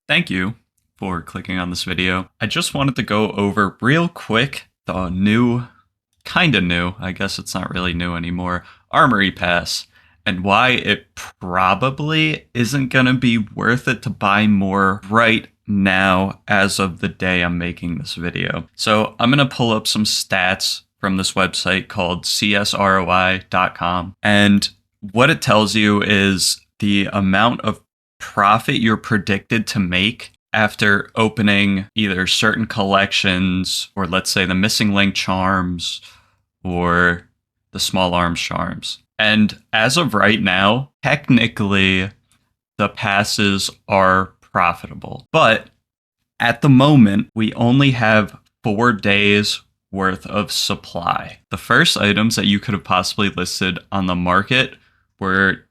Thank you for clicking on this video. I just wanted to go over real quick the new, kinda new, I guess it's not really new anymore, Armory Pass, and why it probably isn't gonna be worth it to buy more right now as of the day I'm making this video. So I'm gonna pull up some stats from this website called Cs2 Armory.com, and what it tells you is the amount of profit you're predicted to make after opening either certain collections or, let's say, the missing link charms or the small arms charms. And as of right now, technically the passes are profitable, but at the moment we only have 4 days worth of supply. The first items that you could have possibly listed on the market were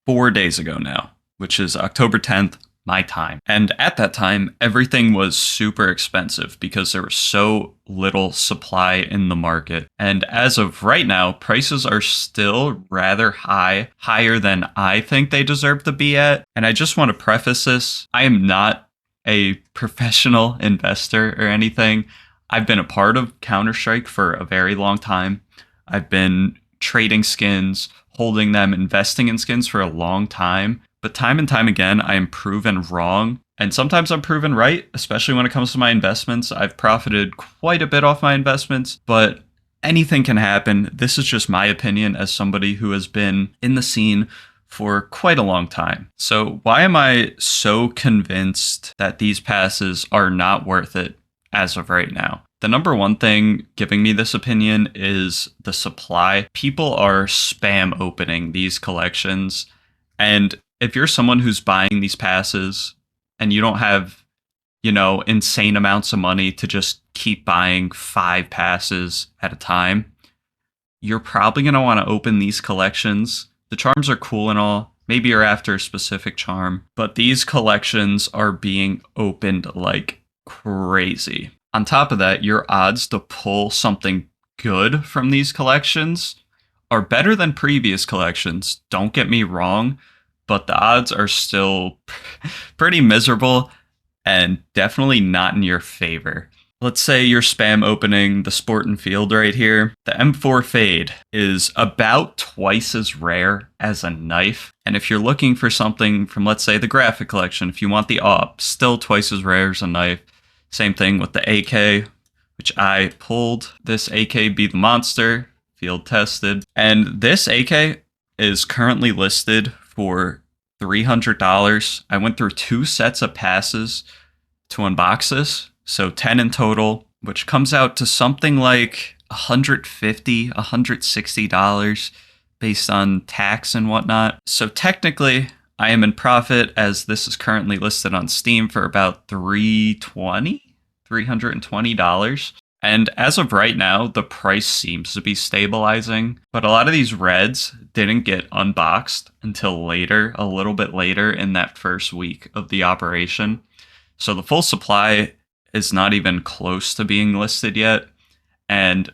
4 days ago now, which is October 10th, my time. And at that time, everything was super expensive because there was so little supply in the market. And as of right now, prices are still rather high, higher than I think they deserve to be at. And I just want to preface this. I am not a professional investor or anything. I've been a part of Counter-Strike for a very long time. I've been trading skins, holding them, investing in skins for a long time. But time and time again, I am proven wrong. And sometimes I'm proven right, especially when it comes to my investments. I've profited quite a bit off my investments, but anything can happen. This is just my opinion as somebody who has been in the scene for quite a long time. So why am I so convinced that these passes are not worth it as of right now? The number one thing giving me this opinion is the supply. People are spam opening these collections, and if you're someone who's buying these passes and you don't have, insane amounts of money to just keep buying 5 passes at a time, you're probably going to want to open these collections. The charms are cool and all. Maybe you're after a specific charm, but these collections are being opened like crazy. On top of that, your odds to pull something good from these collections are better than previous collections. Don't get me wrong, but the odds are still pretty miserable and definitely not in your favor. Let's say you're spam opening the Sport and Field right here. The M4 Fade is about twice as rare as a knife. And if you're looking for something from, let's say, the Graphic Collection, if you want the AWP, still twice as rare as a knife. Same thing with the AK, which I pulled. This AK be the monster, field tested. And this AK is currently listed for $300. I went through 2 sets of passes to unbox this, so 10 in total, which comes out to something like $150, $160 based on tax and whatnot. So technically, I am in profit as this is currently listed on Steam for about $320. And as of right now, the price seems to be stabilizing, but a lot of these reds didn't get unboxed until later, a little bit later in that first week of the operation. So the full supply is not even close to being listed yet. And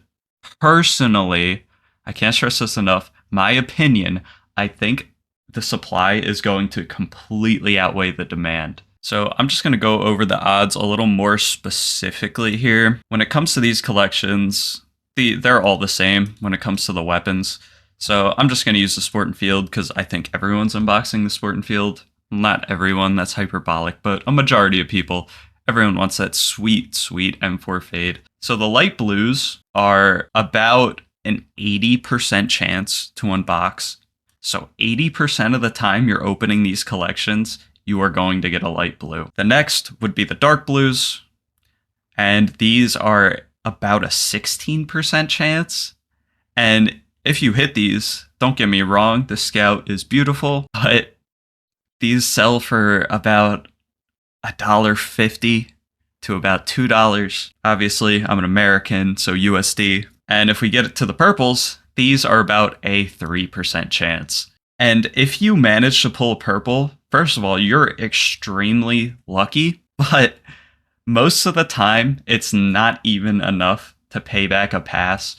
personally, I can't stress this enough, my opinion, I think the supply is going to completely outweigh the demand. So I'm just going to go over the odds a little more specifically here. When it comes to these collections, they're all the same when it comes to the weapons. So I'm just going to use the Sport and Field because I think everyone's unboxing the Sport and Field. Not everyone, that's hyperbolic, but a majority of people. Everyone wants that sweet, sweet M4 Fade. So the light blues are about an 80% chance to unbox. So 80% of the time you're opening these collections, you are going to get a light blue. The next would be the dark blues, and these are about a 16% chance. And if you hit these, don't get me wrong, the Scout is beautiful, but these sell for about $1.50 to about $2. Obviously, I'm an American, so USD. And if we get it to the purples, these are about a 3% chance. And if you manage to pull a purple, first of all, you're extremely lucky, but most of the time, it's not even enough to pay back a pass.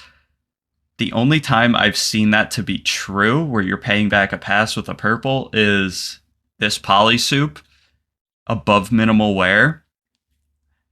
The only time I've seen that to be true, where you're paying back a pass with a purple, is this Poly Soup. above minimal wear,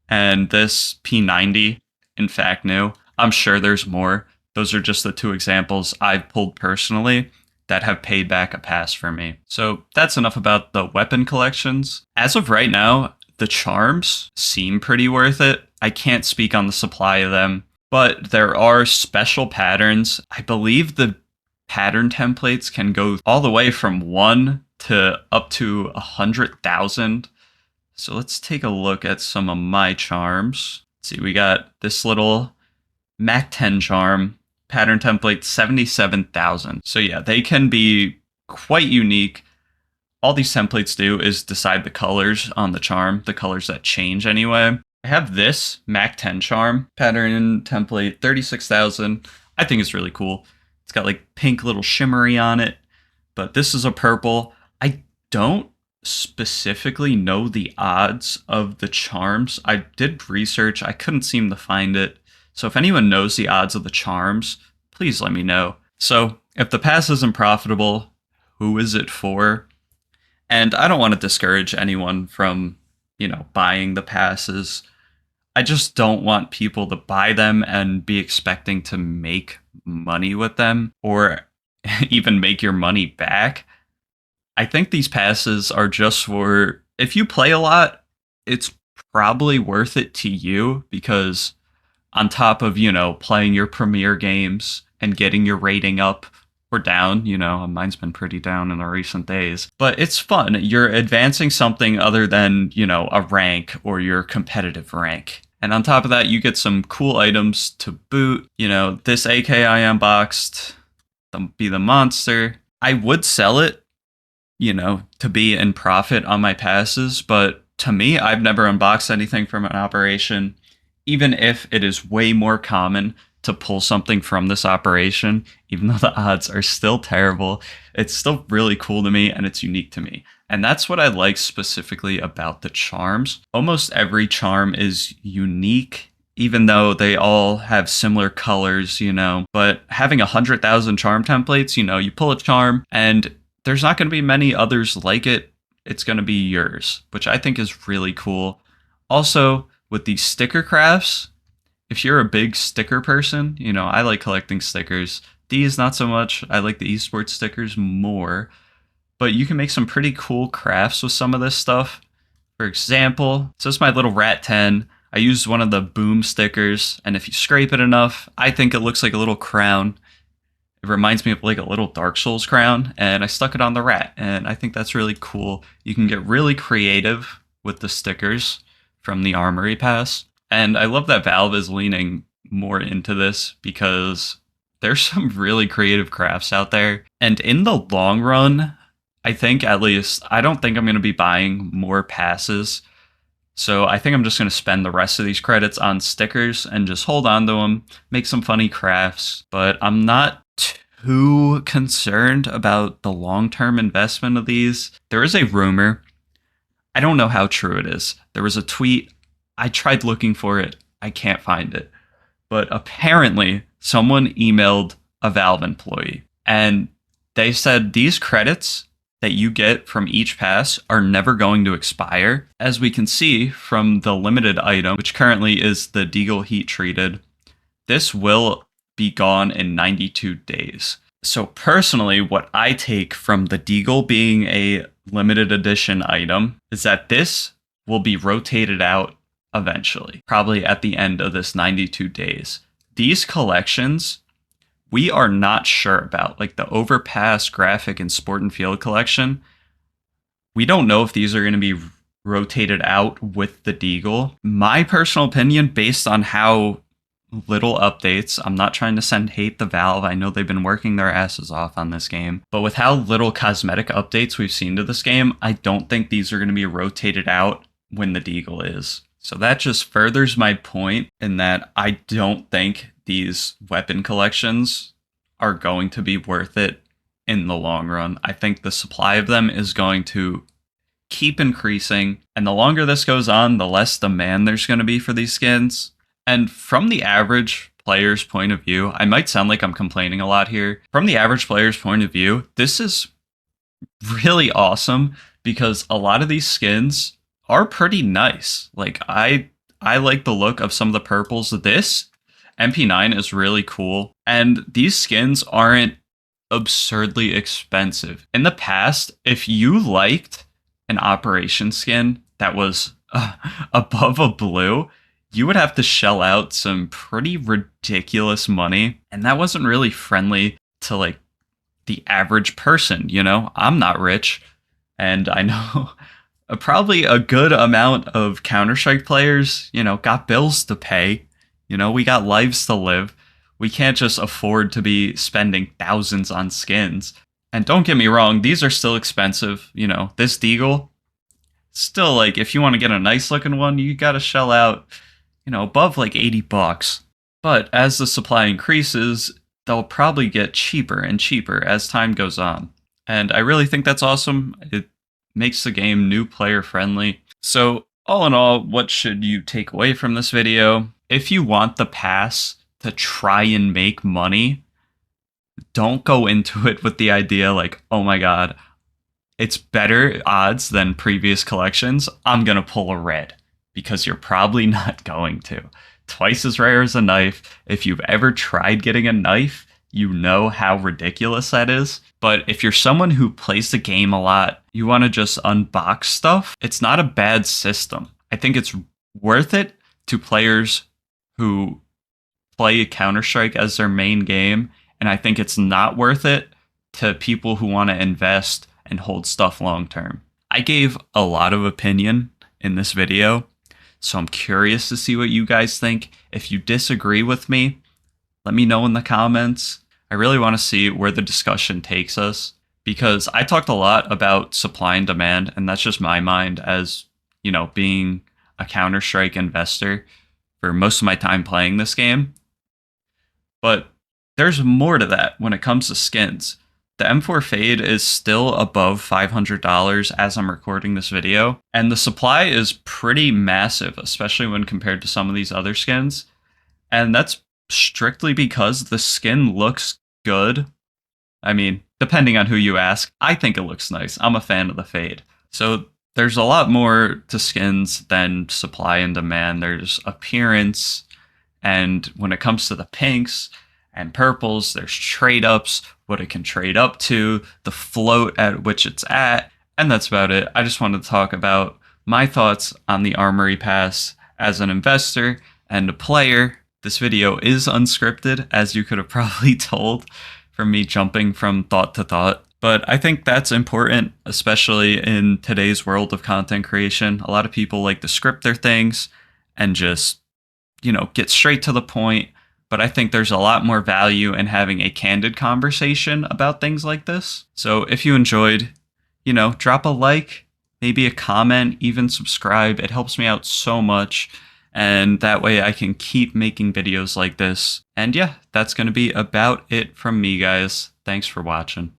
and this P90, in fact, new. I'm sure there's more. Those are just the two examples I've pulled personally that have paid back a pass for me. So that's enough about the weapon collections. As of right now, the charms seem pretty worth it. I can't speak on the supply of them, but there are special patterns. I believe the pattern templates can go all the way from 1 to up to 100,000. So let's take a look at some of my charms. Let's see, we got this little Mac 10 charm, pattern template 77,000. So yeah, they can be quite unique. All these templates do is decide the colors on the charm, the colors that change anyway. I have this Mac 10 charm, pattern template 36,000. I think it's really cool. It's got like pink little shimmery on it, but this is a purple. I don't specifically know the odds of the charms. I did research, I couldn't seem to find it. So if anyone knows the odds of the charms, please let me know. So if the pass isn't profitable, who is it for? And I don't want to discourage anyone from, buying the passes. I just don't want people to buy them and be expecting to make money with them or even make your money back. I think these passes are just for, if you play a lot, it's probably worth it to you because on top of, playing your premier games and getting your rating up or down, mine's been pretty down in the recent days, but it's fun. You're advancing something other than, a rank or your competitive rank. And on top of that, you get some cool items to boot. This AK I unboxed, be the monster. I would sell it, to be in profit on my passes, but to me, I've never unboxed anything from an operation, even if it is way more common to pull something from this operation, even though the odds are still terrible. It's still really cool to me and it's unique to me. And that's what I like specifically about the charms. Almost every charm is unique, even though they all have similar colors, but having 100,000 charm templates, you pull a charm and there's not going to be many others like it. It's going to be yours, which I think is really cool. Also, with these sticker crafts, if you're a big sticker person, I like collecting stickers. These, not so much. I like the esports stickers more. But you can make some pretty cool crafts with some of this stuff. For example, so this is my little Rat 10. I used one of the boom stickers, and if you scrape it enough, I think it looks like a little crown. It reminds me of like a little Dark Souls crown, and I stuck it on the rat, and I think that's really cool. You can get really creative with the stickers from the Armory Pass. And I love that Valve is leaning more into this because there's some really creative crafts out there. And in the long run, I think at least, I don't think I'm going to be buying more passes. So I think I'm just going to spend the rest of these credits on stickers and just hold on to them, make some funny crafts. But I'm not too concerned about the long-term investment of these. There is a rumor. I don't know how true it is. There was a tweet. I tried looking for it. I can't find it. But apparently, someone emailed a Valve employee, and they said these credits that you get from each pass are never going to expire. As we can see from the limited item, which currently is the Deagle Heat Treated, this will be gone in 92 days. So personally, what I take from the Deagle being a limited edition item is that this will be rotated out eventually, probably at the end of this 92 days. These collections, we are not sure about, like the Overpass, Graphic, and Sport and Field collection. We don't know if these are going to be rotated out with the Deagle. My personal opinion, based on how little updates, I'm not trying to send hate to Valve. I know they've been working their asses off on this game, but with how little cosmetic updates we've seen to this game, I don't think these are going to be rotated out when the Deagle is. So that just furthers my point in that I don't think these weapon collections are going to be worth it in the long run. I think the supply of them is going to keep increasing, and the longer this goes on, the less demand there's going to be for these skins. And from the average player's point of view, I might sound like I'm complaining a lot here. From the average player's point of view, this is really awesome because a lot of these skins are pretty nice. Like I like the look of some of the purples. This MP9 is really cool, and these skins aren't absurdly expensive. In the past, if you liked an operation skin that was above a blue, you would have to shell out some pretty ridiculous money, and that wasn't really friendly to like the average person, you know? I'm not rich, and I know probably a good amount of Counter-Strike players, you know, got bills to pay. You know, we got lives to live. We can't just afford to be spending thousands on skins. And don't get me wrong, these are still expensive. You know, this Deagle, still like, if you want to get a nice looking one, you got to shell out, you know, above like $80. But as the supply increases, they'll probably get cheaper and cheaper as time goes on. And I really think that's awesome. It makes the game new player friendly. So all in all, what should you take away from this video? If you want the pass to try and make money, don't go into it with the idea like, oh my god, it's better odds than previous collections, I'm gonna pull a red, because you're probably not going to. Twice as rare as a knife. If you've ever tried getting a knife, you know how ridiculous that is. But if you're someone who plays the game a lot, you want to just unbox stuff, it's not a bad system. I think it's worth it to players who play Counter-Strike as their main game, and I think it's not worth it to people who want to invest and hold stuff long term. I gave a lot of opinion in this video, so I'm curious to see what you guys think. If you disagree with me, let me know in the comments. I really want to see where the discussion takes us, because I talked a lot about supply and demand, and that's just my mind as, you know, being a Counter-Strike investor for most of my time playing this game. But there's more to that when it comes to skins. The M4 Fade is still above $500 as I'm recording this video, and the supply is pretty massive, especially when compared to some of these other skins. And that's strictly because the skin looks good. I mean, depending on who you ask, I think it looks nice. I'm a fan of the Fade. So there's a lot more to skins than supply and demand. There's appearance, and when it comes to the pinks and purples, there's trade ups, what it can trade up to, the float at which it's at, and that's about it. I just wanted to talk about my thoughts on the Armory Pass as an investor and a player. This video is unscripted, as you could have probably told from me jumping from thought to thought. But I think that's important, especially in today's world of content creation. A lot of people like to script their things and just, you know, get straight to the point. But I think there's a lot more value in having a candid conversation about things like this. So if you enjoyed, you know, drop a like, maybe a comment, even subscribe. It helps me out so much. And that way I can keep making videos like this. And yeah, that's going to be about it from me, guys. Thanks for watching.